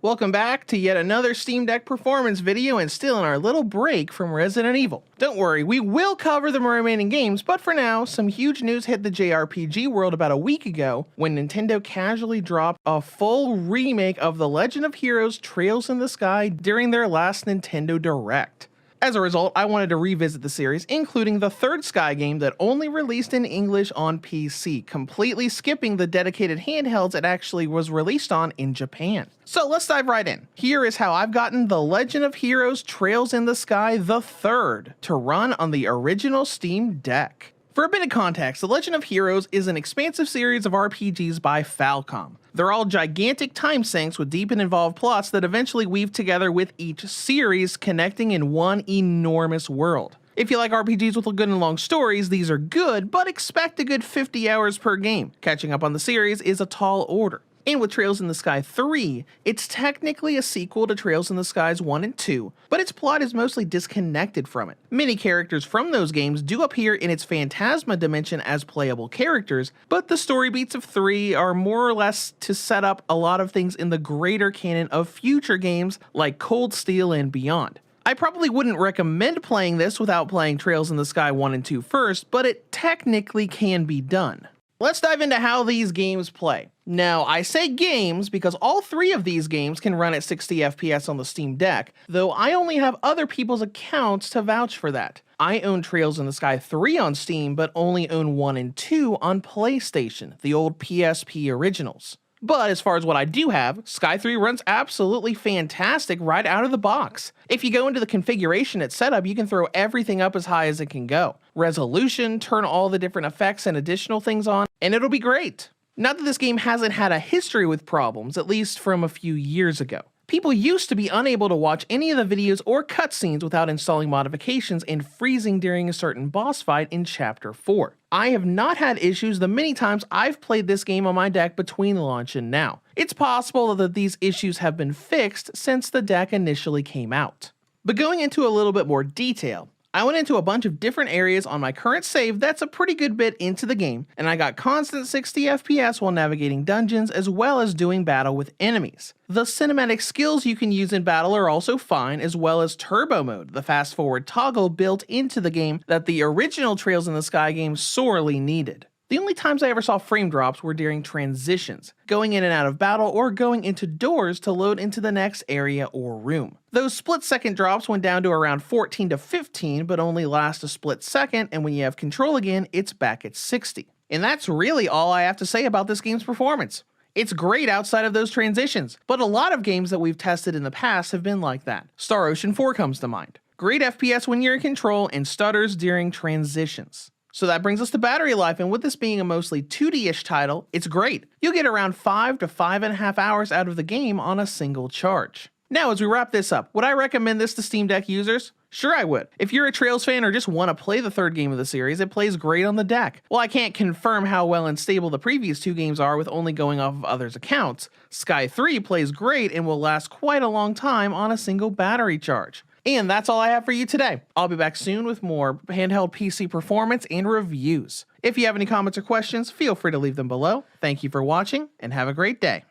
Welcome back to yet another Steam Deck performance video and still in our little break from Resident Evil. Don't worry, we will cover the remaining games, but for now, some huge news hit the JRPG world about a week ago when Nintendo casually dropped a full remake of The Legend of Heroes Trails in the Sky during their last Nintendo Direct. As a result, I wanted to revisit the series, including the third Sky game that only released in English on PC, completely skipping the dedicated handhelds it actually was released on in Japan. So let's dive right in. Here is how I've gotten The Legend of Heroes Trails in the Sky the third to run on the original Steam Deck. For a bit of context, The Legend of Heroes is an expansive series of RPGs by Falcom. They're all gigantic time sinks with deep and involved plots that eventually weave together with each series, connecting in one enormous world. If you like RPGs with good and long stories, these are good, but expect a good 50 hours per game. Catching up on the series is a tall order. And with Trails in the Sky 3, it's technically a sequel to Trails in the Skies 1 and 2, but its plot is mostly disconnected from it. Many characters from those games do appear in its Phantasma dimension as playable characters, but the story beats of 3 are more or less to set up a lot of things in the greater canon of future games like Cold Steel and beyond. I probably wouldn't recommend playing this without playing Trails in the Sky 1 and 2 first, but it technically can be done. Let's dive into how these games play. Now, I say games because all three of these games can run at 60 FPS on the Steam Deck, though I only have other people's accounts to vouch for that. I own Trails in the Sky 3 on Steam, but only own 1 and 2 on PlayStation, the old PSP originals. But as far as what I do have, Sky 3 runs absolutely fantastic right out of the box. If you go into the configuration at setup, you can throw everything up as high as it can go. Resolution, turn all the different effects and additional things on, and it'll be great. Not that this game hasn't had a history with problems, at least from a few years ago. People used to be unable to watch any of the videos or cutscenes without installing modifications and freezing during a certain boss fight in Chapter 4. I have not had issues the many times I've played this game on my deck between launch and now. It's possible that these issues have been fixed since the deck initially came out. But going into a little bit more detail, I went into a bunch of different areas on my current save that's a pretty good bit into the game, and I got constant 60 FPS while navigating dungeons as well as doing battle with enemies. The cinematic skills you can use in battle are also fine, as well as turbo mode, the fast forward toggle built into the game that the original Trails in the Sky game sorely needed. The only times I ever saw frame drops were during transitions, going in and out of battle or going into doors to load into the next area or room. Those split-second drops went down to around 14 to 15, but only last a split second, and when you have control again, it's back at 60. And that's really all I have to say about this game's performance. It's great outside of those transitions, but a lot of games that we've tested in the past have been like that. Star Ocean 4 comes to mind. Great FPS when you're in control and stutters during transitions. So that brings us to battery life, and with this being a mostly 2D-ish title, it's great. You'll get around 5 to 5.5 hours out of the game on a single charge. Now, as we wrap this up, would I recommend this to Steam Deck users? Sure I would. If you're a Trails fan or just want to play the third game of the series, it plays great on the deck. While I can't confirm how well and stable the previous two games are with only going off of others' accounts, Sky 3 plays great and will last quite a long time on a single battery charge. And that's all I have for you today. I'll be back soon with more handheld PC performance and reviews. If you have any comments or questions, feel free to leave them below. Thank you for watching, and have a great day.